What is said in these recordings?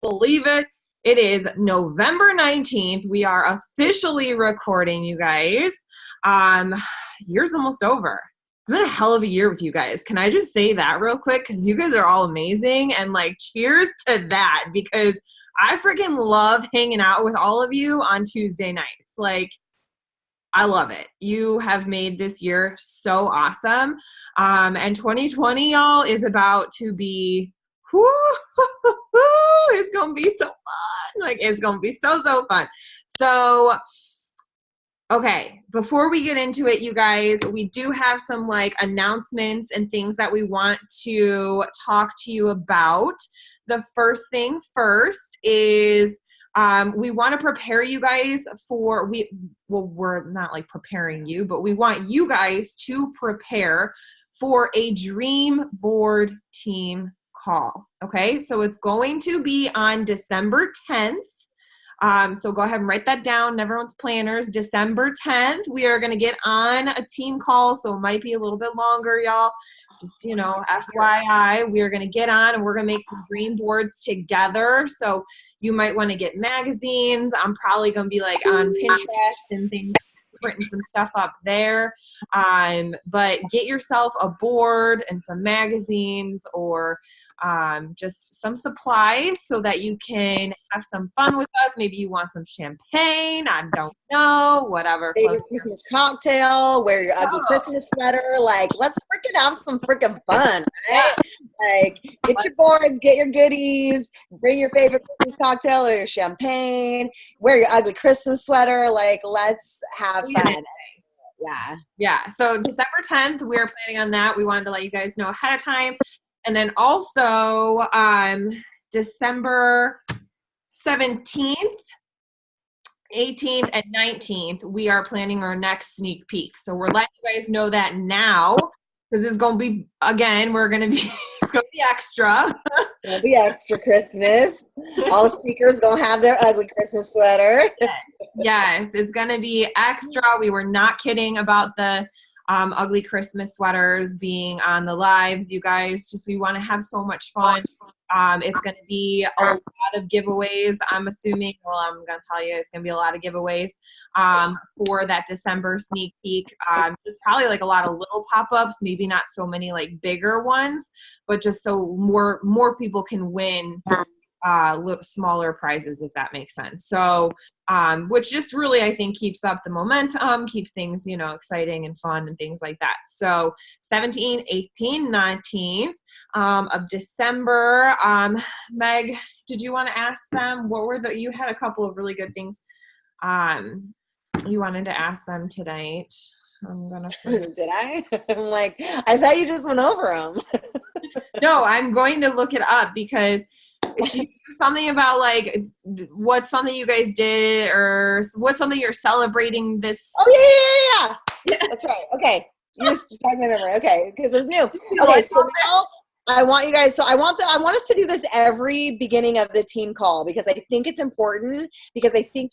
believe it. It is November 19th. We are officially recording, you guys. Year's almost over. It's been a hell of a year with you guys. Can I just say that real quick? Because you guys are all amazing. And like, cheers to that, because I freaking love hanging out with all of you on Tuesday nights. Like, I love it. You have made this year so awesome. And 2020, y'all, is about to be, it's going to be so fun. Like, it's going to be so fun. So, okay, before we get into it, you guys, we do have some like announcements and things that we want to talk to you about. The first thing first is we want to prepare you guys for, we're not like preparing you, but we want you guys to prepare for a dream board team call. Okay, so it's going to be on December 10th. So go ahead and write that down. Everyone's planners. December 10th, we are going to get on a team call. So it might be a little bit longer, y'all. Just, you know, FYI, we're going to get on and we're going to make some dream boards together. So you might want to get magazines. I'm probably going to be like on Pinterest and things, printing some stuff up there. But get yourself a board and some magazines or just some supplies so that you can have some fun with us. Maybe you want some champagne. I don't know, whatever. Maybe your Christmas cocktail, wear your ugly Christmas sweater. Like, let's freaking have some freaking fun, right? Like, get your boards, get your goodies, bring your favorite Christmas cocktail or your champagne, wear your ugly Christmas sweater. Like, let's have fun. Yeah. So December 10th, we're planning on that. We wanted to let you guys know ahead of time. And then also December 17th, 18th, and 19th, we are planning our next sneak peek. So we're letting you guys know that now, because it's going to be, again, it's going to be extra. It'll be extra Christmas. All the speakers going to have their ugly Christmas sweater. Yes, it's going to be extra. We were not kidding about the ugly Christmas sweaters being on the lives, you guys. Just, we want to have so much fun. It's going to be a lot of giveaways, I'm assuming. Well, I'm going to tell you, it's going to be a lot of giveaways for that December sneak peek. There's probably like a lot of little pop-ups, maybe not so many like bigger ones, but just so more people can win smaller prizes, if that makes sense. So, which just really, I think, keeps up the momentum, keep things, you know, exciting and fun and things like that. So 17, 18, 19th of December. Meg, did you want to ask them? You had a couple of really good things you wanted to ask them tonight. Did I? I'm like, I thought you just went over them. No, I'm going to look it up because something about like what's something you guys did or what's something you're celebrating this. Oh yeah. That's right. Okay, you just tried my memory. Okay, because it's new. Okay, so now I want you guys. So I want us to do this every beginning of the team call because I think it's important. Because I think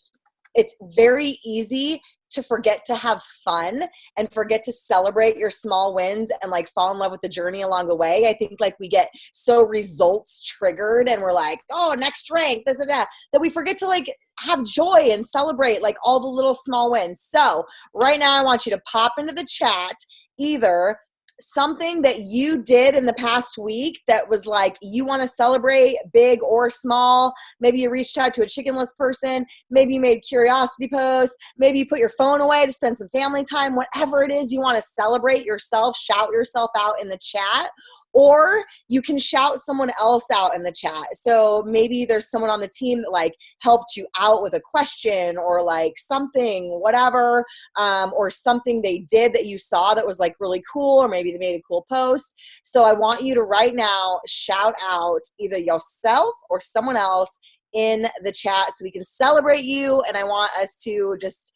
it's very easy to forget to have fun and forget to celebrate your small wins and like fall in love with the journey along the way. I think like we get so results triggered and we're like, oh, next rank, that we forget to like have joy and celebrate like all the little small wins. So right now I want you to pop into the chat either something that you did in the past week that was like you want to celebrate, big or small. Maybe you reached out to a chickenless person. Maybe you made curiosity posts. Maybe you put your phone away to spend some family time. Whatever it is you want to celebrate yourself, shout yourself out in the chat. Or you can shout someone else out in the chat. So maybe there's someone on the team that like helped you out with a question or like something, whatever, or something they did that you saw that was like really cool, or maybe they made a cool post. So I want you to right now shout out either yourself or someone else in the chat so we can celebrate you. And I want us to just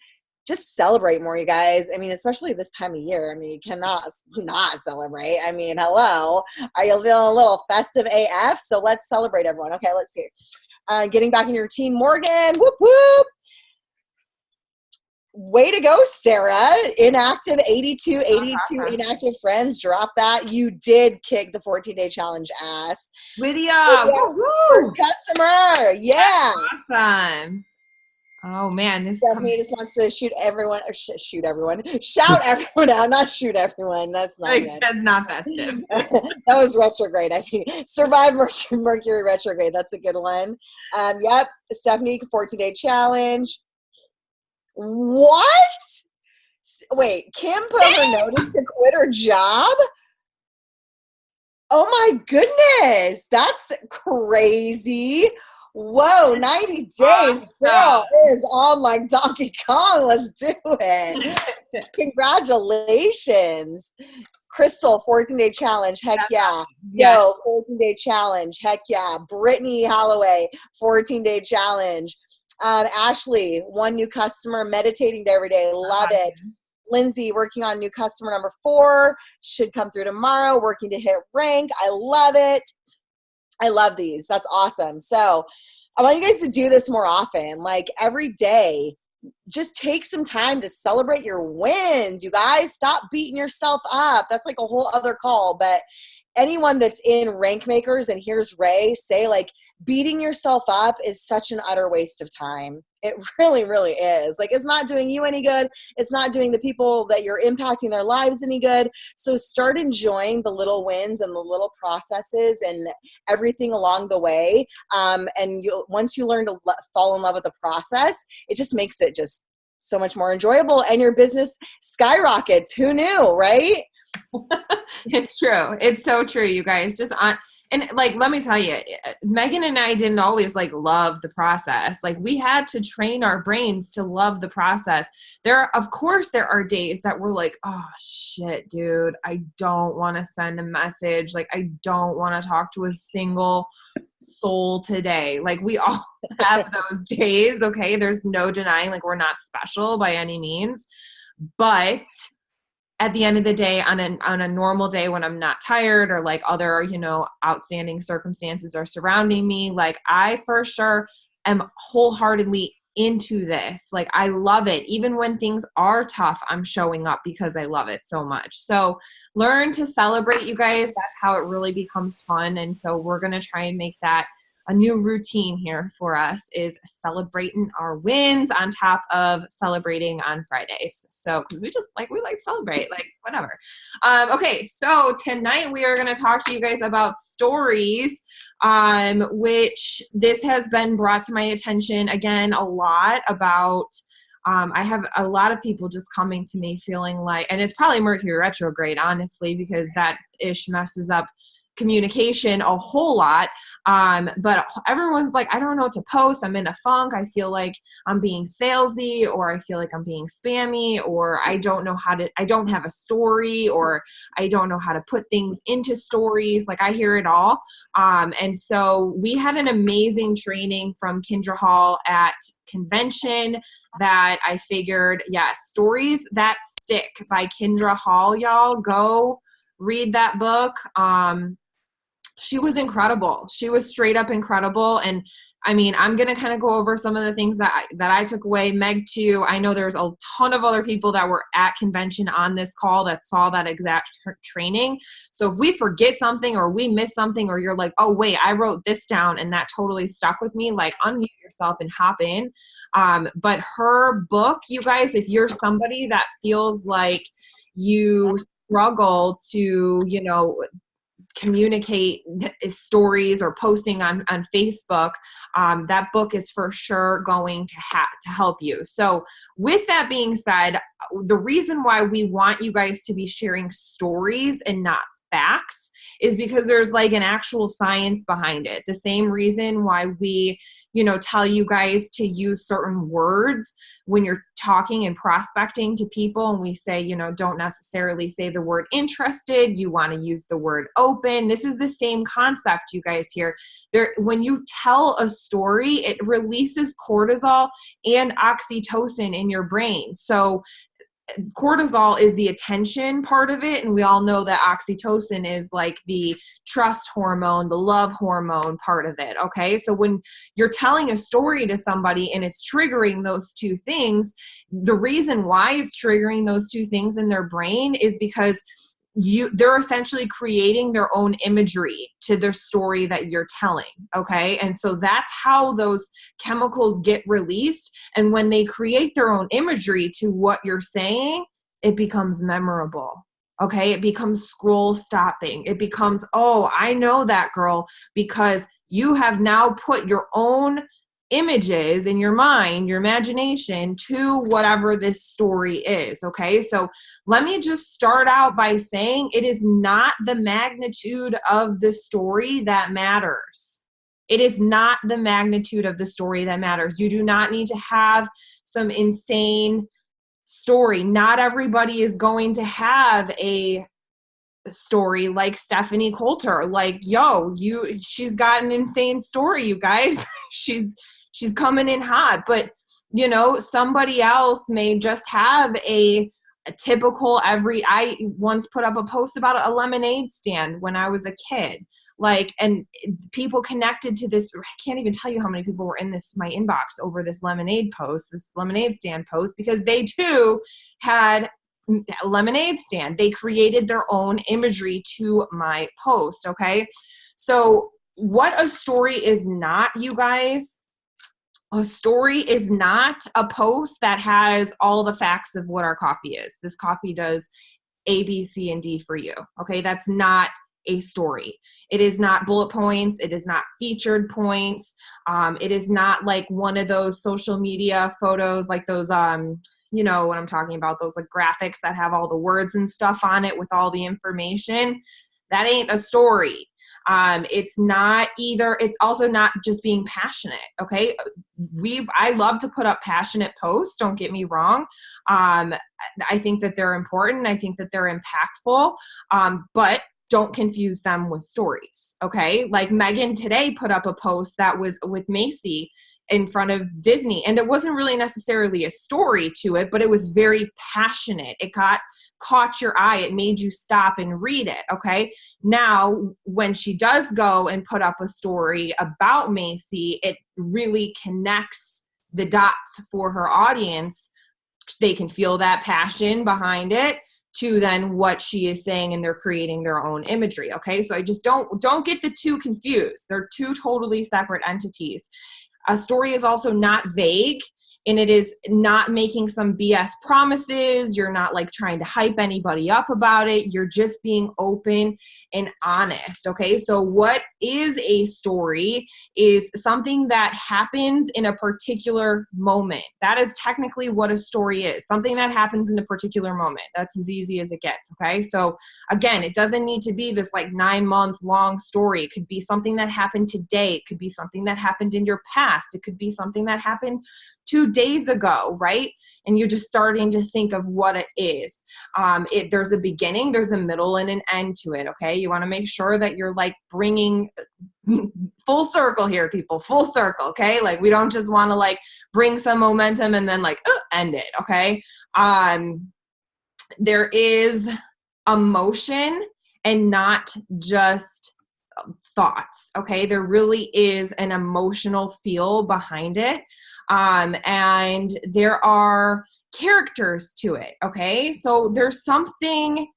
celebrate more, you guys. I mean, especially this time of year. I mean, you cannot not celebrate. I mean, hello. Are you feeling a little festive AF? So let's celebrate, everyone. Okay, let's see. Getting back in your routine, Morgan. Whoop, whoop. way to go, Sarah. Inactive 82 inactive friends. Drop that. You did kick the 14-day challenge ass. Lydia, first customer. Yeah. That's awesome. Oh man, this Stephanie just wants to shoot everyone shout everyone out, not shoot everyone. That's not good. That's not festive. That was retrograde, I think. Survive Mercury retrograde. That's a good one. Yep, Stephanie, 14-day challenge. What? Wait, Kim put her notice to quit her job? Oh my goodness, that's crazy. Whoa, 90 days. Girl is on like Donkey Kong. Let's do it. Congratulations. Crystal, 14-day challenge. Heck yeah. Yo, 14-day challenge. Heck yeah. Brittany Holloway, 14-day challenge. Ashley, 1 new customer, meditating every day. Love it. Lindsay, working on new customer number 4. Should come through tomorrow. Working to hit rank. I love it. I love these. That's awesome. So I want you guys to do this more often. Like every day, just take some time to celebrate your wins. You guys, stop beating yourself up. That's like a whole other call. But anyone that's in Rank Makers and here's Ray say, like, beating yourself up is such an utter waste of time. It really, really is. Like, it's not doing you any good. It's not doing the people that you're impacting their lives any good. So start enjoying the little wins and the little processes and everything along the way. And once you learn to fall in love with the process, it just makes it just so much more enjoyable and your business skyrockets. Who knew, right? It's true. It's so true, you guys. And like, let me tell you, Megan and I didn't always like love the process. Like we had to train our brains to love the process. Of course there are days that we're like, oh shit, dude, I don't want to send a message. Like I don't want to talk to a single soul today. Like we all have those days. Okay. There's no denying, like we're not special by any means, but at the end of the day, on a normal day when I'm not tired or like other, outstanding circumstances are surrounding me, like I for sure am wholeheartedly into this. Like I love it. Even when things are tough, I'm showing up because I love it so much. So learn to celebrate, you guys. That's how it really becomes fun. And so we're going to try and make that a new routine here for us, is celebrating our wins on top of celebrating on Fridays. So, cause we like to celebrate, like whatever. Okay. So tonight we are going to talk to you guys about stories, which this has been brought to my attention again, a lot about, I have a lot of people just coming to me feeling like, and it's probably Mercury retrograde, honestly, because that ish messes up communication a whole lot. But everyone's like, I don't know what to post. I'm in a funk. I feel like I'm being salesy, or I feel like I'm being spammy, or I don't have a story, or I don't know how to put things into stories. Like I hear it all. And so we had an amazing training from Kindra Hall at convention that I figured, Stories That Stick by Kindra Hall, y'all. Go read that book. She was incredible. She was straight up incredible. And I mean, I'm going to kind of go over some of the things that I took away. Meg too. I know there's a ton of other people that were at convention on this call that saw that exact training. So if we forget something or we miss something, or you're like, oh wait, I wrote this down and that totally stuck with me, like unmute yourself and hop in. But her book, you guys, if you're somebody that feels like you struggle to, communicate stories or posting on Facebook, that book is for sure going to help you. So with that being said, the reason why we want you guys to be sharing stories and not facts is because there's like an actual science behind it. The same reason why we, tell you guys to use certain words when you're talking and prospecting to people. And we say, don't necessarily say the word interested. You want to use the word open. This is the same concept, you guys, here. When you tell a story, it releases cortisol and oxytocin in your brain. So cortisol is the attention part of it. And we all know that oxytocin is like the trust hormone, the love hormone part of it. Okay. So when you're telling a story to somebody and it's triggering those two things, the reason why it's triggering those two things in their brain is because they're essentially creating their own imagery to their story that you're telling. Okay. And so that's how those chemicals get released. And when they create their own imagery to what you're saying, it becomes memorable. Okay. It becomes scroll stopping. It becomes, oh, I know that girl, because you have now put your own images in your mind, your imagination, to whatever this story is. Okay. So let me just start out by saying it is not the magnitude of the story that matters. It is not the magnitude of the story that matters. You do not need to have some insane story. Not everybody is going to have a story like Stephanie Coulter. Like, yo, she's got an insane story, you guys. She's coming in hot, but you know, somebody else may just have a typical I once put up a post about a lemonade stand when I was a kid. Like, and people connected to this. I can't even tell you how many people were in my inbox over this lemonade stand post, because they too had a lemonade stand. They created their own imagery to my post. Okay. So what a story is not, you guys, a story is not a post that has all the facts of what our coffee is. This coffee does A, B, C, and D for you. Okay. That's not a story. It is not bullet points. It is not featured points. It is not like one of those social media photos, like those, you know what I'm talking about, those like graphics that have all the words and stuff on it with all the information. That ain't a story. It's not either. It's also not just being passionate. Okay. I love to put up passionate posts. Don't get me wrong. I think that they're important. I think that they're impactful. But don't confuse them with stories. Okay. Like Megan today put up a post that was with Macy in front of Disney, and it wasn't really necessarily a story to it, but it was very passionate. It caught your eye. It made you stop and read it. Okay. Now, when she does go and put up a story about Macy, it really connects the dots for her audience. They can feel that passion behind it to then what she is saying, and they're creating their own imagery. Okay. So I just don't get the two confused. They're two totally separate entities. A story is also not vague, and it is not making some BS promises. You're not like trying to hype anybody up about it. You're just being open and honest. Okay. So what is a story is something that happens in a particular moment. That is technically what a story is. Something that happens in a particular moment. That's as easy as it gets. Okay. So again, it doesn't need to be this like 9-month long story. It could be something that happened today. It could be something that happened in your past. It could be something that happened 2 days ago, right? And you're just starting to think of what it is. There's a beginning, there's a middle, and an end to it, okay? You want to make sure that you're like bringing full circle here, people, full circle, okay? Like we don't just want to like bring some momentum and then like end it, okay? There is emotion and not just thoughts, okay? There really is an emotional feel behind it. And there are characters to it. Okay. So there's something's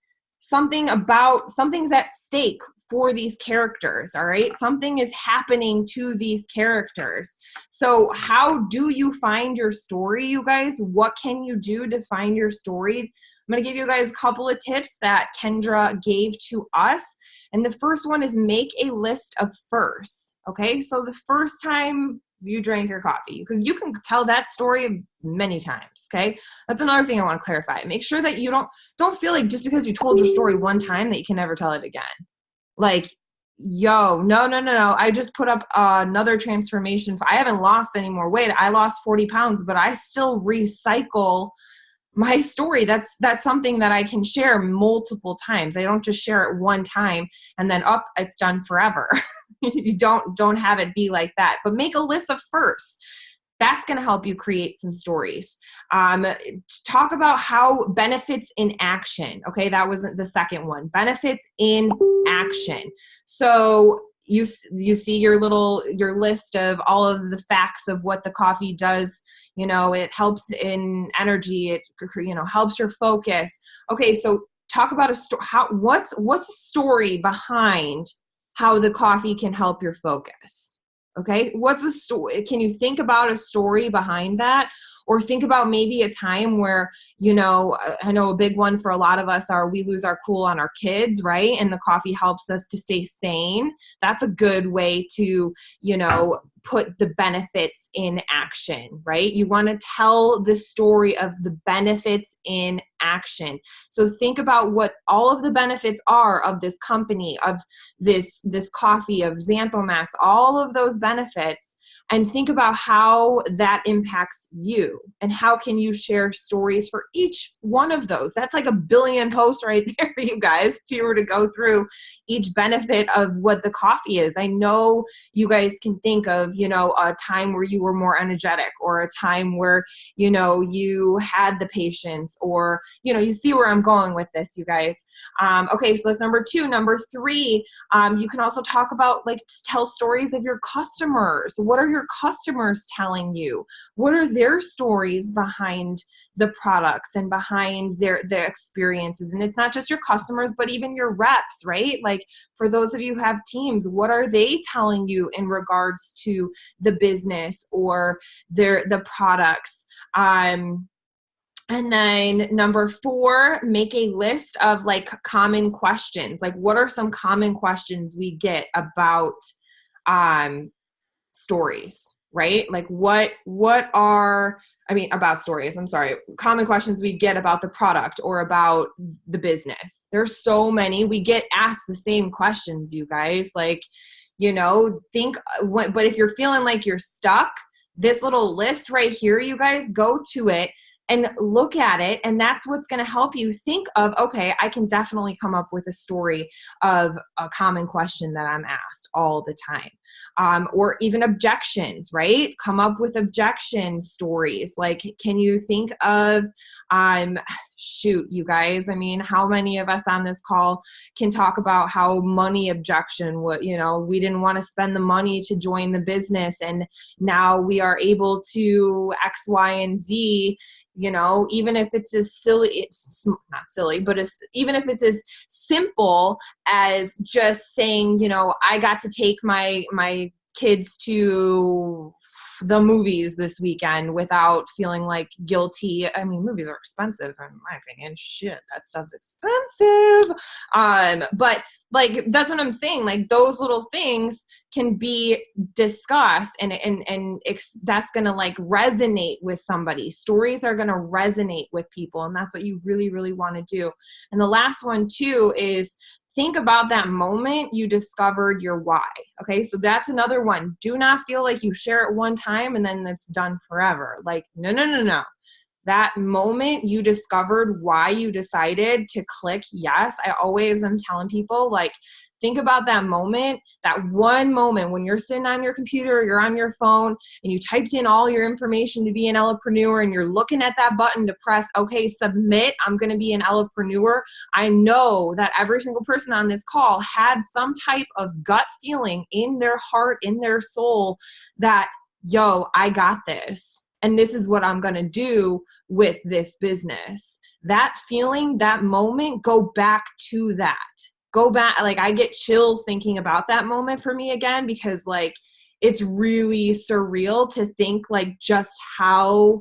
at stake for these characters. All right. Something is happening to these characters. So how do you find your story, you guys? What can you do to find your story? I'm going to give you guys a couple of tips that Kendra gave to us. And the first one is make a list of firsts. Okay. So the first time you drank your coffee, you can tell that story many times. Okay. That's another thing I want to clarify. Make sure that you don't feel like just because you told your story one time that you can never tell it again. Like, yo, no. I just put up another transformation. I haven't lost any more weight. I lost 40 pounds, but I still recycle my story. That's something that I can share multiple times. I don't just share it one time and then it's done forever. You don't have it be like that, but make a list of firsts. That's going to help you create some stories. Talk about how benefits in action. Okay, that was the second one. Benefits in action. So you see your list of all of the facts of what the coffee does. You know, it helps in energy. It, you know, helps your focus. Okay, so talk about a story. What's a story behind how the coffee can help your focus? Okay, what's a story? Can you think about a story behind that? Or think about maybe a time where, you know, I know a big one for a lot of us are we lose our cool on our kids, right? And the coffee helps us to stay sane. That's a good way to, you know, put the benefits in action, right? You want to tell the story of the benefits in action. So think about what all of the benefits are of this company, of this coffee, of Xanthomax, all of those benefits, and think about how that impacts you and how can you share stories for each one of those. That's like a billion posts right there, you guys, if you were to go through each benefit of what the coffee is. I know you guys can think of, you know, a time where you were more energetic, or a time where, you know, you had the patience, or, you know, you see where I'm going with this, you guys. Okay, so that's number 2. Number 3, you can also talk about, like, tell stories of your customers. What are your customers telling you? What are their stories behind the products and behind their experiences? And it's not just your customers, but even your reps, right? Like, for those of you who have teams, what are they telling you in regards to the business or the products? And then number 4, make a list of, like, common questions. Like, what are some common questions we get about stories, right? Like, what are, I mean, about stories, I'm sorry, common questions we get about the product or about the business. There's so many. We get asked the same questions, you guys. Like, you know, but if you're feeling like you're stuck, this little list right here, you guys, go to it and look at it. And that's what's going to help you think of, okay, I can definitely come up with a story of a common question that I'm asked all the time. Or even objections, right? Come up with objection stories. Like, can you think of, shoot, you guys, I mean, how many of us on this call can talk about how money objection, you know, we didn't want to spend the money to join the business, and now we are able to X, Y, and Z. You know, even if it's as silly, it's not silly, but even if it's as simple as just saying, you know, I got to take my kids to the movies this weekend without feeling like guilty. I mean, movies are expensive in my opinion. Shit, that stuff's expensive. But like, that's what I'm saying. Like, those little things can be discussed, and that's going to, like, resonate with somebody. Stories are going to resonate with people, and that's what you really, really want to do. And the last one too is think about that moment you discovered your why. Okay, so that's another one. Do not feel like you share it one time and then it's done forever. Like, no. That moment you discovered why you decided to click yes. I always am telling people, like, think about that moment, that one moment when you're sitting on your computer or you're on your phone and you typed in all your information to be an Ellapreneur, and you're looking at that button to press, okay, submit, I'm going to be an Ellapreneur. I know that every single person on this call had some type of gut feeling in their heart, in their soul, that, yo, I got this. And this is what I'm going to do with this business. That feeling, that moment, go back to that. Go back. Like, I get chills thinking about that moment for me again, because, like, it's really surreal to think, like, just how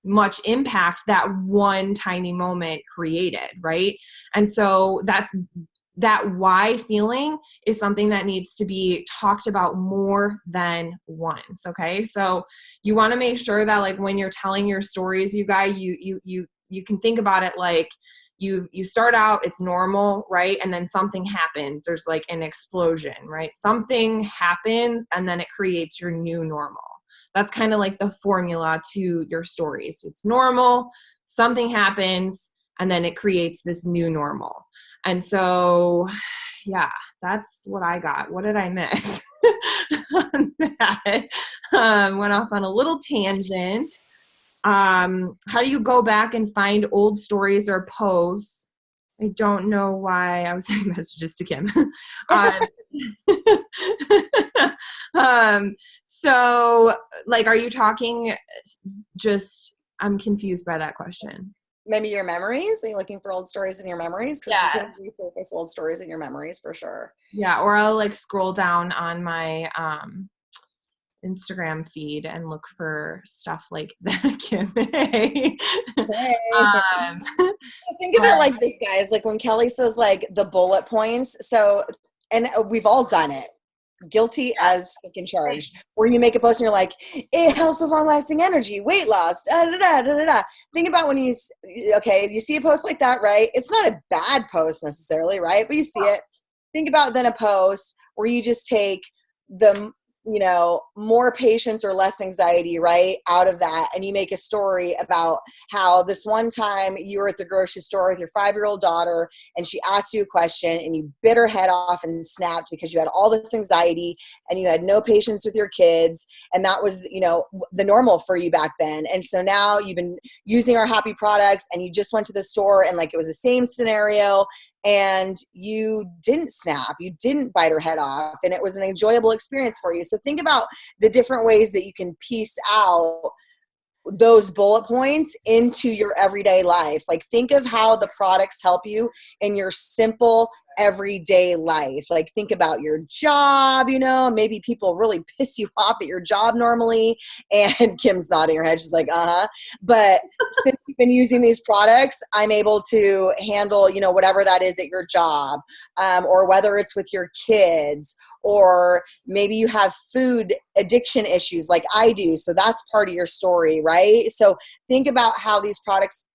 much impact that one tiny moment created, right? And so that why feeling is something that needs to be talked about more than once. Okay. So you want to make sure that, like, when you're telling your stories, you guys, you can think about it like you start out, it's normal, right? And then something happens. There's like an explosion, right? Something happens and then it creates your new normal. That's kind of like the formula to your stories. It's normal, something happens, and then it creates this new normal. And so, yeah, that's what I got. What did I miss? on that. Went off on a little tangent. How do you go back and find old stories or posts? I don't know why I was sending messages to Kim. So like, are you talking just, I'm confused by that question. Maybe your memories? Are you looking for old stories in your memories? Because Yeah. you can refocus old stories in your memories for sure. Yeah, or I'll like scroll down on my Instagram feed and look for stuff like that. Kim. Hey. um, Think of it like this, guys. Like when Kelly says like the bullet points. So, and we've all done it. Guilty as fucking charged. Where you make a post and you're like, it helps with long lasting energy, weight loss, da da da da da. Think about when you see a post like that, right? It's not a bad post necessarily, right? But you see it. Think about then a post where you just take the more patience or less anxiety, right, out of that. And you make a story about how this one time you were at the grocery store with your 5-year-old daughter and she asked you a question and you bit her head off and snapped because you had all this anxiety and you had no patience with your kids. And that was, the normal for you back then. And so now you've been using our happy products and you just went to the store and like it was the same scenario and you didn't snap, you didn't bite her head off, and it was an enjoyable experience for you. So think about the different ways that you can piece out those bullet points into your everyday life. Like think of how the products help you in your simple everyday life. Like think about your job, maybe people really piss you off at your job normally. And Kim's nodding her head. She's like, but since you've been using these products, I'm able to handle, whatever that is at your job, or whether it's with your kids, or maybe you have food addiction issues like I do. So that's part of your story, right? So think about how these products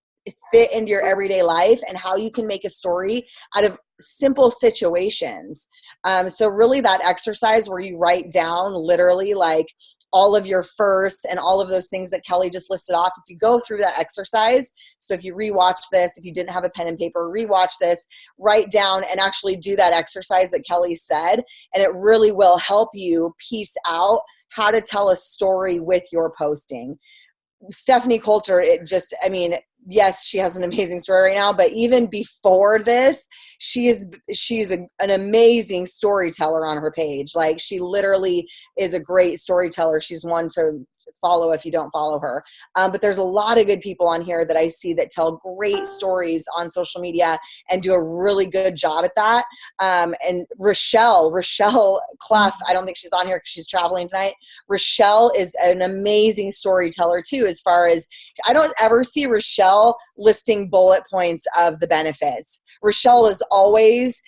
fit into your everyday life and how you can make a story out of simple situations. So really that exercise where you write down literally like all of your firsts and all of those things that Kelly just listed off. If you go through that exercise, so if you rewatch this, if you didn't have a pen and paper, rewatch this, write down and actually do that exercise that Kelly said. And it really will help you piece out how to tell a story with your posting. Stephanie Coulter, yes, she has an amazing story right now, but even before this, she's an amazing storyteller on her page. Like she literally is a great storyteller. She's one to follow if you don't follow her. But there's a lot of good people on here that I see that tell great stories on social media and do a really good job at that. And Rochelle Clough, I don't think she's on here because she's traveling tonight. Rochelle is an amazing storyteller too, as far as I don't ever see Rochelle listing bullet points of the benefits. Rochelle is always,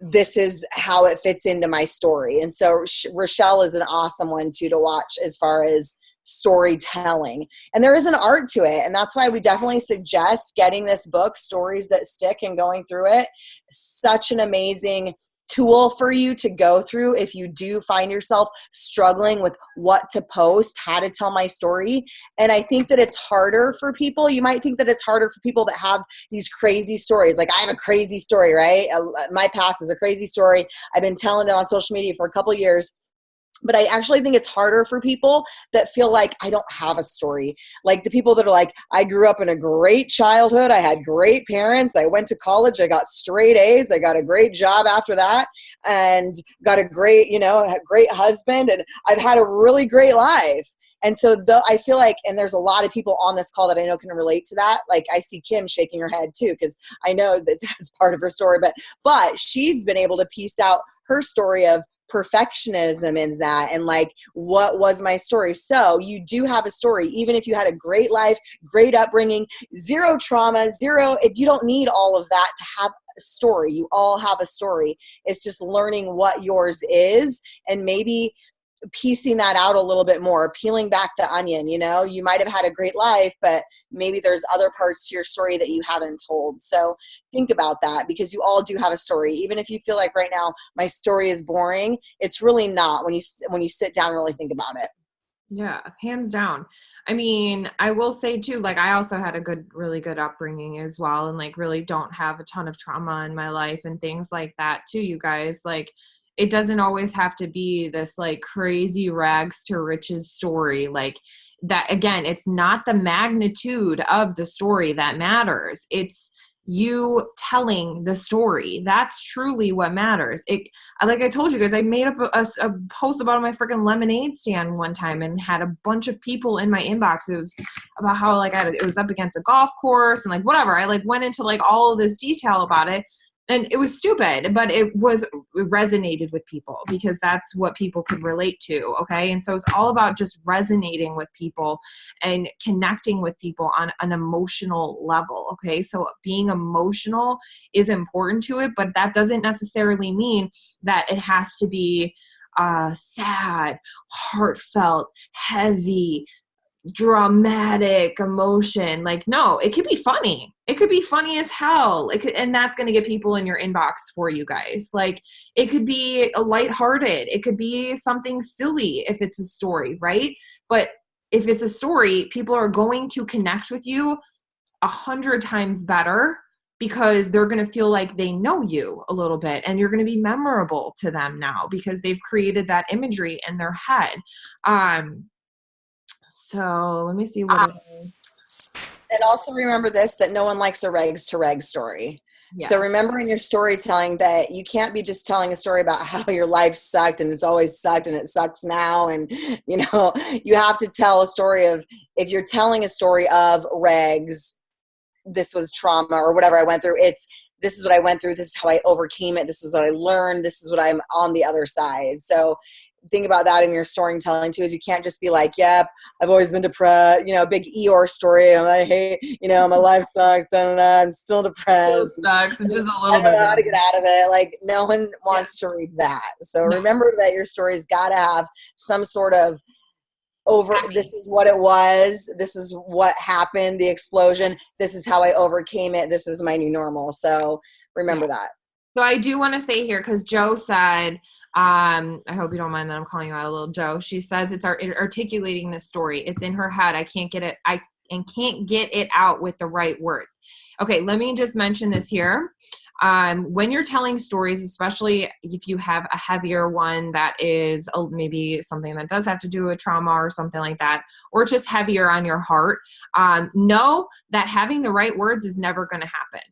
this is how it fits into my story. And so Rochelle is an awesome one too to watch as far as storytelling. And there is an art to it. And that's why we definitely suggest getting this book, Stories That Stick, and going through it. Such an amazing tool for you to go through if you do find yourself struggling with what to post, how to tell my story. And I think that it's harder for people. You might think that it's harder for people that have these crazy stories. Like I have a crazy story, right? My past is a crazy story. I've been telling it on social media for a couple of years. But I actually think it's harder for people that feel like I don't have a story. Like the people that are like, I grew up in a great childhood. I had great parents. I went to college. I got straight A's. I got a great job after that and got a great, great husband. And I've had a really great life. And so I feel like, and there's a lot of people on this call that I know can relate to that. Like I see Kim shaking her head too, because I know that that's part of her story, but she's been able to piece out her story of perfectionism in that and like what was my story. So you do have a story, even if you had a great life, great upbringing, zero trauma, you don't need all of that to have a story. You all have a story. It's just learning what yours is and maybe piecing that out a little bit more, peeling back the onion. You might have had a great life, but maybe there's other parts to your story that you haven't told. So think about that, because you all do have a story. Even if you feel like right now my story is boring, it's really not when you sit down and really think about it. Yeah, hands down. I mean, I will say too, like I also had a really good upbringing as well, and like really don't have a ton of trauma in my life and things like that too, you guys. Like it doesn't always have to be this like crazy rags to riches story. Like that, again, it's not the magnitude of the story that matters. It's you telling the story. That's truly what matters. It, like I told you guys, I made up a post about my freaking lemonade stand one time and had a bunch of people in my inbox. It was about how like it was up against a golf course and like whatever. I like went into like all of this detail about it. And it was stupid, but it resonated with people because that's what people could relate to. Okay. And so it's all about just resonating with people and connecting with people on an emotional level. Okay. So being emotional is important to it, but that doesn't necessarily mean that it has to be sad, heartfelt, heavy, dramatic emotion. Like, no, it could be funny. It could be funny as hell. It could, and that's going to get people in your inbox for you guys. Like, it could be a lighthearted. It could be something silly if it's a story, right? But if it's a story, people are going to connect with you 100 times better because they're going to feel like they know you a little bit and you're going to be memorable to them now because they've created that imagery in their head. So let me see what and also remember this, that no one likes a rags to rags story. Yeah. So remember in your storytelling that you can't be just telling a story about how your life sucked and it's always sucked and it sucks now. And, you know, you have to tell a story of, if you're telling a story of rags, this was trauma or whatever I went through. This is what I went through. This is how I overcame it. This is what I learned. This is what I'm on the other side. So think about that in your storytelling too, is you can't just be like, yep, I've always been depressed, you know, big Eeyore story. I hate, you know, my life sucks. I'm still depressed. Still sucks. It's just a I little don't bit. know how to get out of it. Like, no one wants to read that. So remember that your story's got to have some sort of this is what it was. This is what happened. The explosion. This is how I overcame it. This is my new normal. So remember that. So I do want to say here, because Joe said, I hope you don't mind that I'm calling you out a little, Joe. She says it's articulating the story. It's in her head. I can't get it out with the right words. Okay, let me just mention this here. When you're telling stories, especially if you have a heavier one that is maybe something that does have to do with trauma or something like that, or just heavier on your heart, know that having the right words is never going to happen.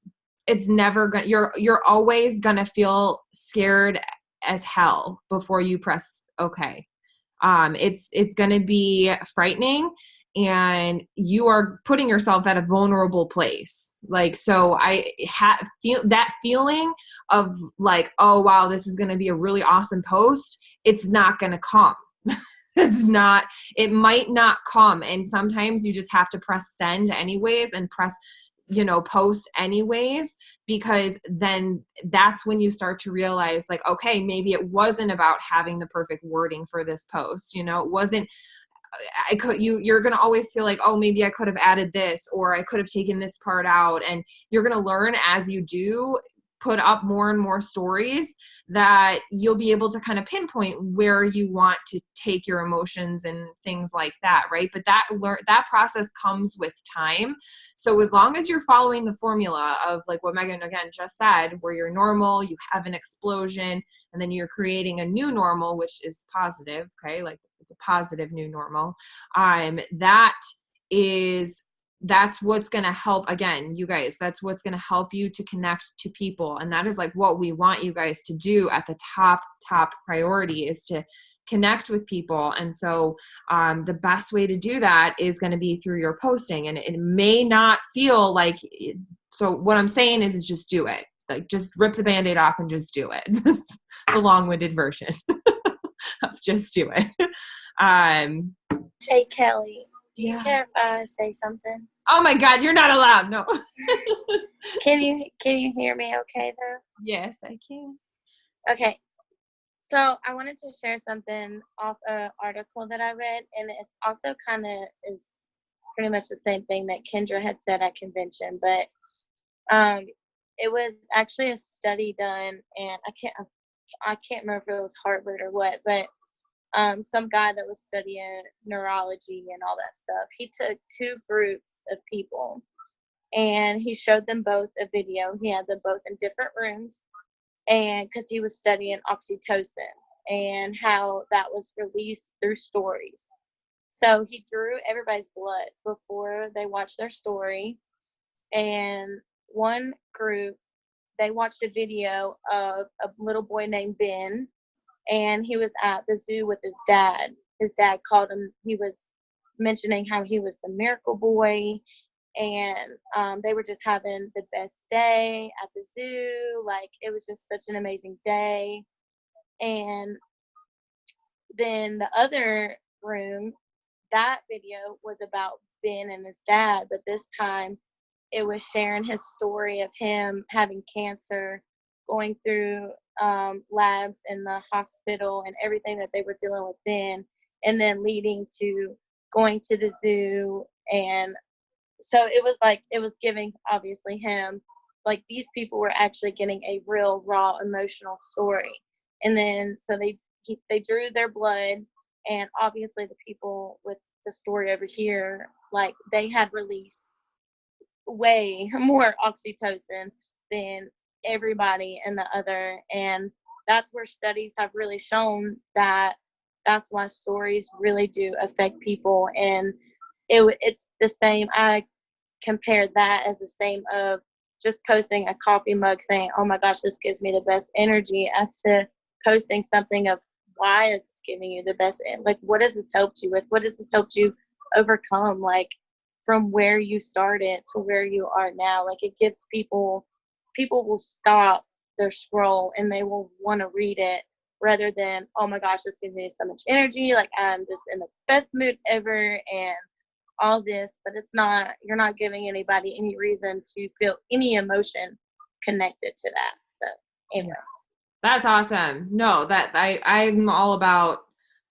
It's never going. You're always going to feel scared as hell before you press okay. It's going to be frightening, and you are putting yourself at a vulnerable place. Like, so I feel that feeling of like, oh wow, this is going to be a really awesome post. It's not going to come. It might not come. And sometimes you just have to press send anyways and press, post anyways, because then that's when you start to realize like, okay, maybe it wasn't about having the perfect wording for this post. It wasn't, you're going to always feel like, oh, maybe I could have added this, or I could have taken this part out. And you're going to learn as you do put up more and more stories that you'll be able to kind of pinpoint where you want to take your emotions and things like that, right? But that process comes with time. So as long as you're following the formula of like what Megan again just said, where you're normal, you have an explosion, and then you're creating a new normal, which is positive, okay? Like it's a positive new normal. That's what's going to help, again, you guys, that's what's going to help you to connect to people. And that is like what we want you guys to do at the top priority, is to connect with people. And so the best way to do that is going to be through your posting. And it may not feel like it. So what I'm saying is just do it. Like just rip the Band-Aid off and just do it. That's the long-winded version of just do it. Hey, Kelly. Do you care if I say something? Oh my God, you're not allowed. No. Can you hear me okay though? Yes, I can. Okay. So I wanted to share something off an article that I read, and it's also kind of is pretty much the same thing that Kendra had said at convention, but it was actually a study done, and I can't remember if it was Harvard or what, but some guy that was studying neurology and all that stuff, he took two groups of people and he showed them both a video. He had them both in different rooms, and because he was studying oxytocin and how that was released through stories. So he drew everybody's blood before they watched their story. And one group, they watched a video of a little boy named Ben, and he was at the zoo with his dad. His dad called him, he was mentioning how he was the miracle boy, and they were just having the best day at the zoo. Like, it was just such an amazing day. And then the other room, that video was about Ben and his dad, but this time it was sharing his story of him having cancer, going through labs in the hospital and everything that they were dealing with then, and then leading to going to the zoo. And so it was like, it was giving obviously him, like, these people were actually getting a real raw emotional story. And then so they drew their blood, and obviously the people with the story over here, like, they had released way more oxytocin than everybody in the other. And that's where studies have really shown that that's why stories really do affect people. And it's the same. I compared that as the same of just posting a coffee mug saying, oh my gosh, this gives me the best energy, as to posting something of, why is this giving you the best, like, what has this helped you with? What has this helped you overcome? Like, from where you started to where you are now. Like, it gives people will stop their scroll and they will want to read it, rather than, oh my gosh, this gives me so much energy, like, I'm just in the best mood ever and all this. But it's not, you're not giving anybody any reason to feel any emotion connected to that. So anyways. That's awesome. No, that I'm all about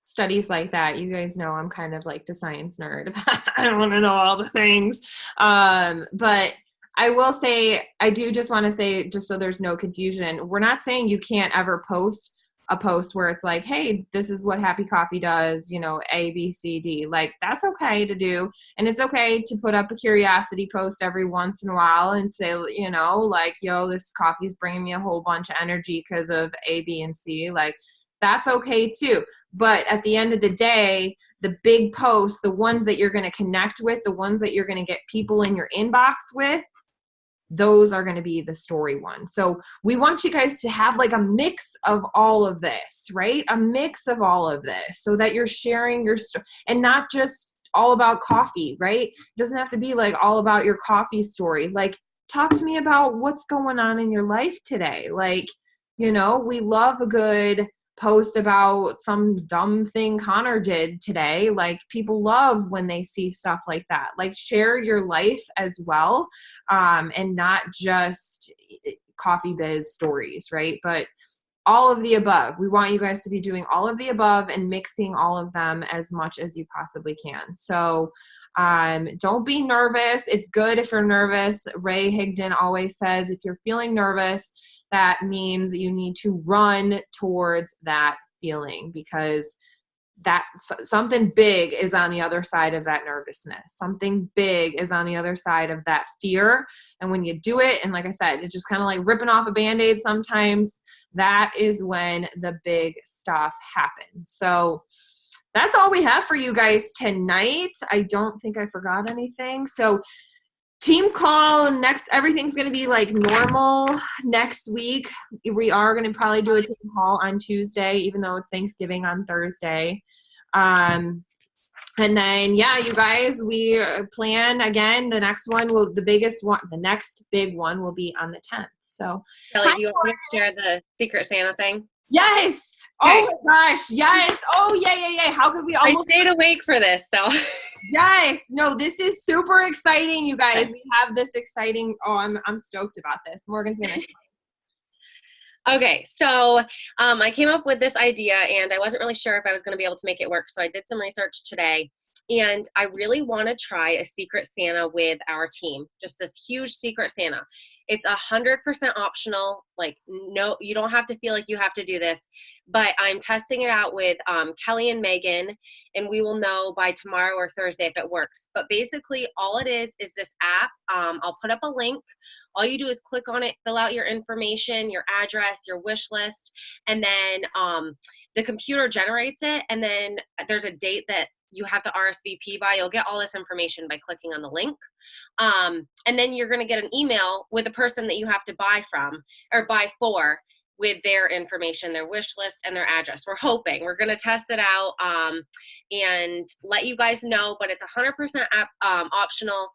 studies like that. You guys know I'm kind of like the science nerd. I don't want to know all the things. But I will say, I do just want to say, just so there's no confusion, we're not saying you can't ever post a post where it's like, hey, this is what Happy Coffee does, you know, A, B, C, D. Like, that's okay to do. And it's okay to put up a curiosity post every once in a while and say, you know, like, yo, this coffee's bringing me a whole bunch of energy because of A, B, and C. Like, that's okay too. But at the end of the day, the big posts, the ones that you're going to connect with, the ones that you're going to get people in your inbox with, those are going to be the story ones. So we want you guys to have like a mix of all of this, right? A mix of all of this, so that you're sharing your story, and not just all about coffee, right? It doesn't have to be like all about your coffee story. Like, talk to me about what's going on in your life today. Like, you know, we love a good post about some dumb thing Connor did today. Like, people love when they see stuff like that. Like, share your life as well, and not just coffee biz stories, right? But all of the above. We want you guys to be doing all of the above and mixing all of them as much as you possibly can. So don't be nervous. It's good if you're nervous. Ray Higdon always says, if you're feeling nervous, that means you need to run towards that feeling, because that something big is on the other side of that nervousness. Something big is on the other side of that fear. And when you do it, and like I said, it's just kind of like ripping off a Band-Aid sometimes, that is when the big stuff happens. So that's all we have for you guys tonight. I don't think I forgot anything. So team call next, everything's going to be like normal next week. We are going to probably do a team call on Tuesday, even though it's Thanksgiving on Thursday. And then, yeah, you guys, we plan again, the next big one will be on the 10th. So Kelly, do you want me to share the Secret Santa thing? Yes. Okay. Oh my gosh. Yes. Oh yeah. How could we almost— I stayed awake for this, so. Yes. No, this is super exciting, you guys. We have this exciting— oh, I'm stoked about this. Morgan's gonna— Okay, so I came up with this idea, and I wasn't really sure if I was going to be able to make it work, so I did some research today. And I really want to try a Secret Santa with our team, just this huge Secret Santa. It's 100% optional. Like, no, you don't have to feel like you have to do this, but I'm testing it out with Kelly and Megan, and we will know by tomorrow or Thursday if it works. But basically all it is this app. I'll put up a link. All you do is click on it, fill out your information, your address, your wish list, and then the computer generates it, and then there's a date that you have to RSVP by. You'll get all this information by clicking on the link. And then you're going to get an email with the person that you have to buy from or buy for, with their information, their wish list, and their address. We're hoping. We're going to test it out and let you guys know, but it's 100% optional.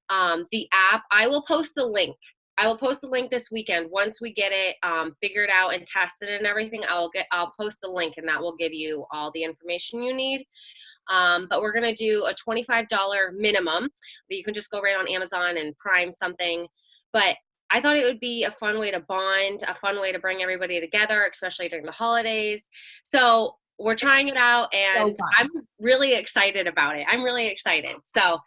The app, I will post the link. I will post the link this weekend. Once we get it figured out and tested and everything, I'll post the link, and that will give you all the information you need. But we're going to do a $25 minimum, but you can just go right on Amazon and Prime something. But I thought it would be a fun way to bond, a fun way to bring everybody together, especially during the holidays. So we're trying it out, and I'm really excited about it. I'm really excited. So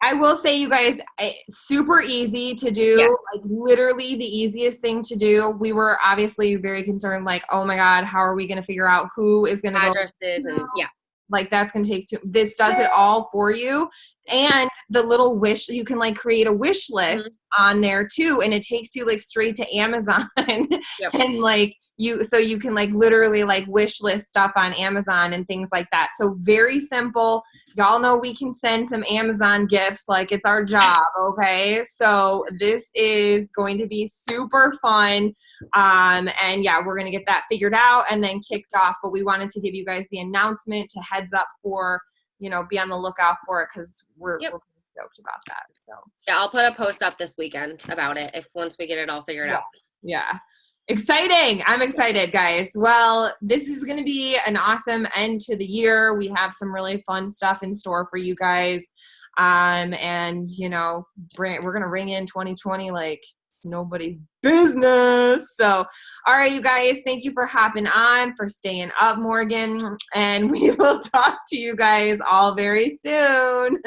I will say, you guys, it's super easy to do, yeah. Like literally the easiest thing to do. We were obviously very concerned, like, oh my God, how are we going to figure out who is going to go? Addresses and yeah. Like that's going to take this does it all for you. And the little wish, you can like create a wish list on there too. And it takes you like straight to Amazon Yep. and like so you can like literally like wish list stuff on Amazon and things like that. So very simple. Y'all know we can send some Amazon gifts. Like it's our job. Okay. So this is going to be super fun. And yeah, we're going to get that figured out and then kicked off. But we wanted to give you guys the announcement to heads up for, be on the lookout for it. Cause we're pretty stoked about that. So yeah, I'll put a post up this weekend about it once we get it all figured out. Yeah. Exciting. I'm excited, guys. Well, this is going to be an awesome end to the year. We have some really fun stuff in store for you guys. And, we're going to ring in 2020 like nobody's business. So, all right, you guys, thank you for hopping on, for staying up, Morgan. And we will talk to you guys all very soon.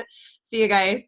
See you guys.